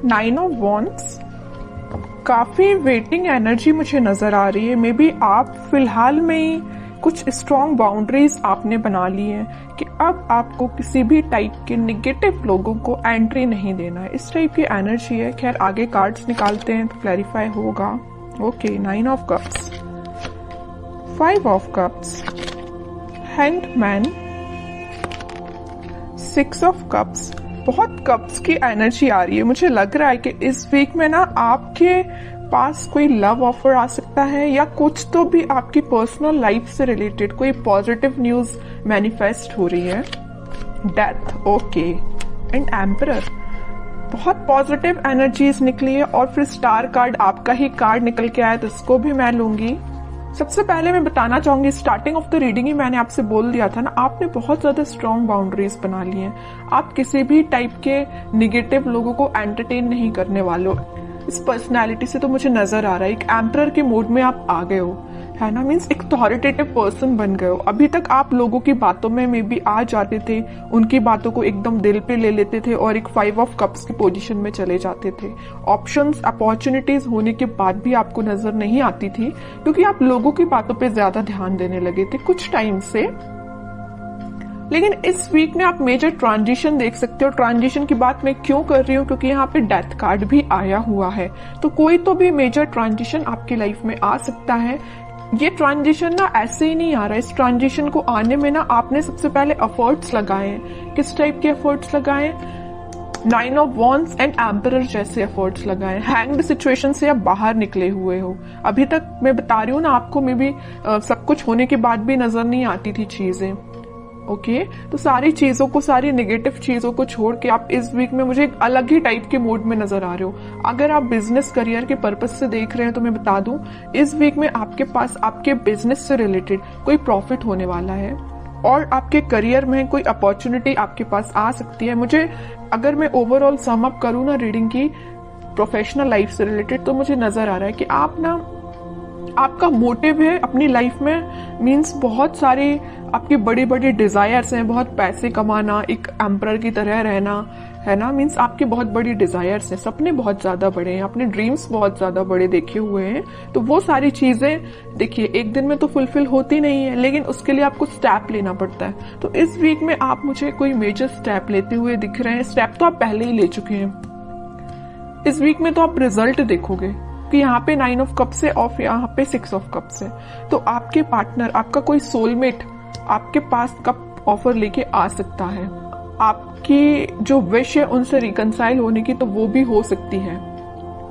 9 of wands, काफी waiting energy मुझे नजर आ रही है। मे बी आप फिलहाल में ही कुछ स्ट्रॉन्ग बाउंड्रीज आपने बना ली है कि अब आपको किसी भी टाइप के निगेटिव लोगों को एंट्री नहीं देना है, इस टाइप की एनर्जी है। खैर आगे कार्ड्स निकालते हैं तो क्लैरिफाई होगा। Okay, 9 of cups, 5 of cups, hanged man, 6 of cups. बहुत कप्स की एनर्जी आ रही है। मुझे लग रहा है कि इस वीक में ना आपके पास कोई लव ऑफर आ सकता है या कुछ तो भी आपकी पर्सनल लाइफ से रिलेटेड कोई पॉजिटिव न्यूज मैनिफेस्ट हो रही है। डेथ, ओके, एंड एम्परर, बहुत पॉजिटिव एनर्जीज निकली है। और फिर स्टार कार्ड, आपका ही कार्ड निकल के आया तो इसको भी मैं लूंगी। सबसे पहले मैं बताना चाहूंगी, स्टार्टिंग ऑफ द रीडिंग ही मैंने आपसे बोल दिया था ना, आपने बहुत ज्यादा स्ट्रॉन्ग बाउंड्रीज बना ली हैं। आप किसी भी टाइप के निगेटिव लोगों को एंटरटेन नहीं करने वाले हो। इस पर्सनैलिटी से तो मुझे नजर आ रहा है एक एम्परर के मोड में आप आ गए हो, है ना। मीन्स एक अथॉरिटेटिव पर्सन बन गए हो। अभी तक आप लोगों की बातों में मे बी आ जाते थे, उनकी बातों को एकदम दिल पे ले लेते थे और एक 5 ऑफ कप्स की पोजीशन में चले जाते थे। ऑप्शंस, अपॉर्चुनिटीज होने के बाद भी आपको नजर नहीं आती थी क्योंकि आप लोगों की बातों पे ज्यादा ध्यान देने लगे थे कुछ टाइम से। लेकिन इस वीक में आप मेजर ट्रांजिशन देख सकते हो। ट्रांजिशन की बात मैं क्यों कर रही हूँ, क्योंकि यहाँ पे डेथ कार्ड भी आया हुआ है। तो कोई तो भी मेजर ट्रांजिशन आपकी लाइफ में आ सकता है। ये ट्रांजिशन ना ऐसे ही नहीं आ रहा है। इस ट्रांजिशन को आने में ना आपने सबसे पहले एफर्ट्स लगाए हैं। किस टाइप के एफर्ट्स लगाए? 9 ऑफ वॉन्ड्स एंड एम्परर जैसे एफर्ट्स लगाए। हैंग्ड सिचुएशन से आप बाहर निकले हुए हो। अभी तक मैं बता रही हूँ ना आपको, मे बी सब कुछ होने के बाद भी नजर नहीं आती थी चीजें। ओके, तो सारी चीजों को, सारी नेगेटिव चीजों को छोड़ के आप इस वीक में मुझे एक अलग ही टाइप के मूड में नजर आ रहे हो। अगर आप बिजनेस करियर के पर्पस से देख रहे हैं तो मैं बता दूं, इस वीक में आपके पास आपके बिजनेस से रिलेटेड कोई प्रॉफिट होने वाला है और आपके करियर में कोई अपॉर्चुनिटी आपके पास आ सकती है। मुझे, अगर मैं ओवरऑल सम अप करूं ना रीडिंग की प्रोफेशनल लाइफ से रिलेटेड, तो मुझे नजर आ रहा है कि आप ना, आपका मोटिव है अपनी लाइफ में, मीन्स बहुत सारी आपकी बड़ी बड़ी डिजायर्स हैं। बहुत पैसे कमाना, एक एम्परर की तरह रहना, है ना। मीन्स आपकी बहुत बड़ी डिजायर्स हैं, सपने बहुत ज्यादा बड़े हैं, अपने ड्रीम्स बहुत ज्यादा बड़े देखे हुए हैं। तो वो सारी चीजें देखिए एक दिन में तो फुलफिल होती नहीं है, लेकिन उसके लिए आपको स्टेप लेना पड़ता है। तो इस वीक में आप मुझे कोई मेजर स्टेप लेते हुए दिख रहे हैं। स्टेप तो आप पहले ही ले चुके हैं। इस वीक में तो आप रिजल्ट देखोगे कि यहाँ पे 9 ऑफ कप्स है और यहाँ पे 6 ऑफ कप्स है। तो आपके पार्टनर, आपका कोई सोलमेट आपके पास कप ऑफर लेके आ सकता है। आपकी जो विश है उनसे रिकंसाइल होने की, तो वो भी हो सकती है।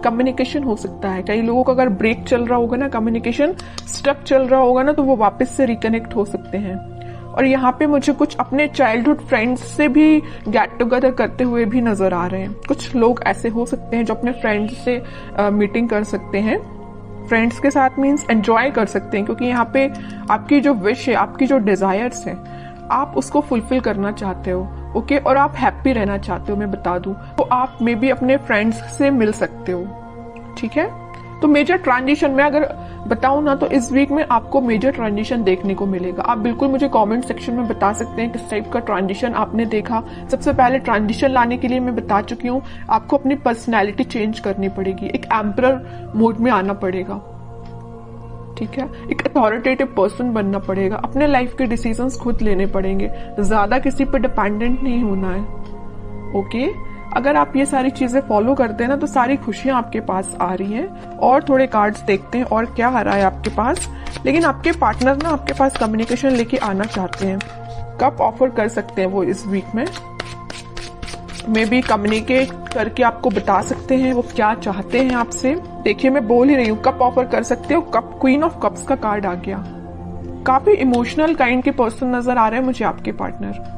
कम्युनिकेशन हो सकता है। कई लोगों का अगर ब्रेक चल रहा होगा ना, कम्युनिकेशन स्टक चल रहा होगा ना, तो वो वापस से रिकनेक्ट हो सकते हैं। और यहाँ पे मुझे कुछ अपने चाइल्डहुड फ्रेंड्स से भी गेट टुगेदर करते हुए भी नजर आ रहे हैं। कुछ लोग ऐसे हो सकते हैं जो अपने फ्रेंड्स से मीटिंग कर सकते हैं। फ्रेंड्स के साथ मीन्स एंजॉय कर सकते हैं, क्योंकि यहाँ पे आपकी जो विश है, आपकी जो डिजायर्स है, आप उसको फुलफिल करना चाहते हो। ओके, और आप हैप्पी रहना चाहते हो, मैं बता दूं, तो आप मे बी अपने फ्रेंड्स से मिल सकते हो। ठीक है, तो मेजर ट्रांजिशन में अगर बताऊं ना, तो इस वीक में आपको मेजर ट्रांजिशन देखने को मिलेगा। आप बिल्कुल मुझे कमेंट सेक्शन में बता सकते हैं किस टाइप का ट्रांजिशन आपने देखा। सबसे पहले ट्रांजिशन लाने के लिए मैं बता चुकी हूँ, आपको अपनी पर्सनैलिटी चेंज करनी पड़ेगी, एक एम्परर मोड में आना पड़ेगा। ठीक है, एक अथॉरिटेटिव पर्सन बनना पड़ेगा, अपने लाइफ के डिसीजंस खुद लेने पड़ेंगे, ज्यादा किसी पर डिपेंडेंट नहीं होना है। ओके, अगर आप ये सारी चीजें फॉलो करते हैं ना, तो सारी खुशियां आपके पास आ रही हैं। और थोड़े कार्ड्स देखते हैं और क्या आ रहा है आपके पास। लेकिन आपके पार्टनर ना आपके पास कम्युनिकेशन लेके आना चाहते हैं। कब ऑफर कर सकते हैं वो इस वीक में, मे बी कम्युनिकेट करके आपको बता सकते हैं वो क्या चाहते हैं आपसे। देखिए मैं बोल ही रही हूँ, कब ऑफर कर सकते हो। कप, क्वीन ऑफ कप्स का कार्ड आ गया। काफी इमोशनल काइंड के पर्सन नजर आ रहे हैं मुझे आपके पार्टनर।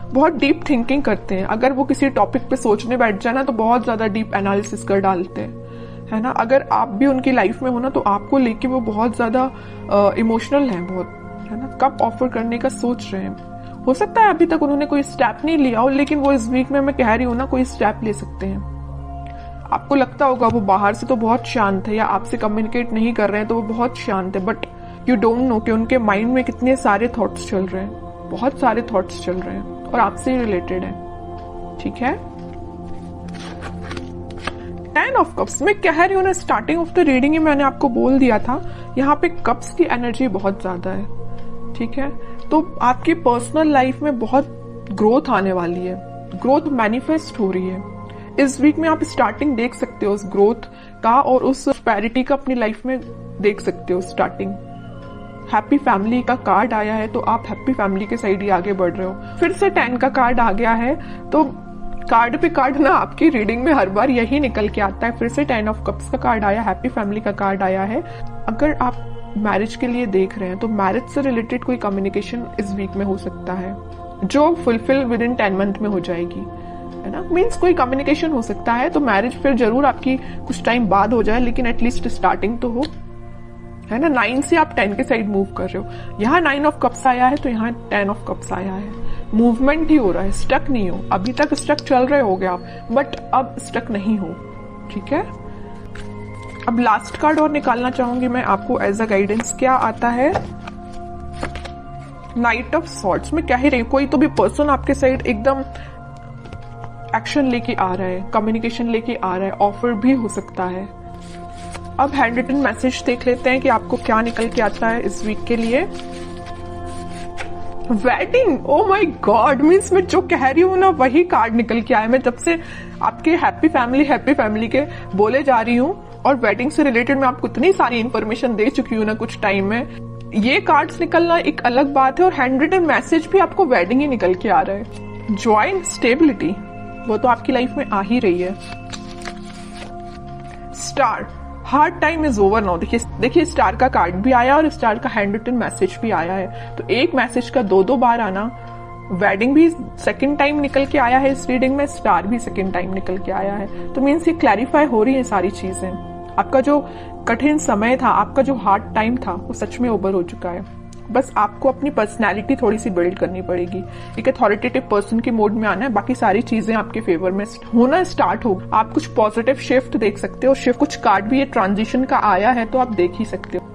बहुत डीप थिंकिंग करते हैं। अगर वो किसी टॉपिक पे सोचने बैठ जाए ना, तो बहुत ज्यादा डीप एनालिसिस कर डालते हैं, है ना। अगर आप भी उनकी लाइफ में हो ना, तो आपको लेके वो बहुत ज्यादा इमोशनल है, बहुत, है ना। कब ऑफर करने का सोच रहे हैं। हो सकता है अभी तक उन्होंने कोई स्टेप नहीं लिया हो, लेकिन वो इस वीक में, मैं कह रही हूँ ना, कोई स्टेप ले सकते हैं। आपको लगता होगा वो बाहर से तो बहुत शांत है, या आपसे कम्युनिकेट नहीं कर रहे हैं तो वो बहुत शांत है, बट यू डोंट नो कि उनके माइंड में कितने सारे थॉट्स चल रहे हैं। बहुत सारे थॉट्स चल रहे हैं और आपसे ही रिलेटेड है। ठीक है, 10 ऑफ कप्स, मैं कह रही हूँ ना, स्टार्टिंग ऑफ द रीडिंग ही मैंने आपको बोल दिया था, यहाँ पे कप्स की एनर्जी बहुत ज्यादा है, ठीक है। तो आपकी पर्सनल लाइफ में बहुत ग्रोथ आने वाली है, ग्रोथ मैनिफेस्ट हो रही है। इस वीक में आप स्टार्टिंग देख सकते हो उस ग्रोथ का, और उस प्रोस्पेरिटी का अपनी लाइफ में देख सकते हो स्टार्टिंग। हैप्पी फैमिली का कार्ड आया है, तो आप हैप्पी फैमिली के साइड ही आगे बढ़ रहे हो। फिर से 10 का कार्ड आ गया है, तो कार्ड पे कार्ड ना आपकी रीडिंग में हर बार यही निकल के आता है। फिर से 10 ऑफ कप्स का कार्ड आया, हैप्पी फैमिली का कार्ड आया है। अगर आप मैरिज के लिए देख रहे हैं तो मैरिज से रिलेटेड कोई कम्युनिकेशन इस वीक में हो सकता है, जो फुलफिल विद इन 10 मंथ में हो जाएगी, है ना। मीन्स कोई कम्युनिकेशन हो सकता है, तो मैरिज फिर जरूर आपकी कुछ टाइम बाद हो जाए, लेकिन एटलीस्ट स्टार्टिंग तो हो, है ना। 9 से आप 10 के साइड मूव कर रहे हो। यहाँ 9 ऑफ कप्स आया है, तो यहाँ 10 ऑफ कप्स आया है। मूवमेंट ही हो रहा है, स्टक नहीं हो। अभी तक स्टक चल रहे होगे आप, बट अब स्टक नहीं हो, ठीक है। अब लास्ट कार्ड और निकालना चाहूंगी मैं आपको एज अ गाइडेंस। क्या आता है? Night of swords. में कह ही रही हूं, कोई तो भी पर्सन आपके साइड एकदम एक्शन लेके आ रहा है, कम्युनिकेशन लेके आ रहा है, ऑफर भी हो सकता है। अब हैंड रिटन मैसेज देख लेते हैं कि आपको क्या निकल के आता है इस वीक के लिए। Wedding, oh my God, means मैं जो कह रही हूँ ना वही कार्ड निकल के आया। मैं जब से आपके हैप्पी फैमिली के बोले जा रही हूँ, और वेडिंग से रिलेटेड मैं आपको इतनी सारी इंफॉर्मेशन दे चुकी हूँ ना कुछ टाइम में। ये कार्ड्स निकलना एक अलग बात है, और हैंड रिटन मैसेज भी आपको वेडिंग ही निकल के आ रहा है। जॉय एंड स्टेबिलिटी, वो तो आपकी लाइफ में आ ही रही है। Star, hard time is over now. देखिए स्टार का कार्ड भी आया और स्टार का हैंड रिटन मैसेज भी आया है। तो एक मैसेज का दो बार आना, वेडिंग भी सेकंड टाइम निकल के आया है इस रीडिंग में, स्टार भी सेकंड टाइम निकल के आया है। तो मीन्स ये क्लैरिफाई हो रही है सारी चीजें। आपका जो कठिन समय था, आपका जो हार्ड टाइम था, वो सच में ओवर हो चुका है। बस आपको अपनी पर्सनैलिटी थोड़ी सी बिल्ड करनी पड़ेगी, एक अथॉरिटेटिव पर्सन के मोड में आना है। बाकी सारी चीजें आपके फेवर में होना स्टार्ट हो। आप कुछ पॉजिटिव शिफ्ट देख सकते हो। शिफ्ट कुछ कार्ड भी ये ट्रांजिशन का आया है, तो आप देख ही सकते हो।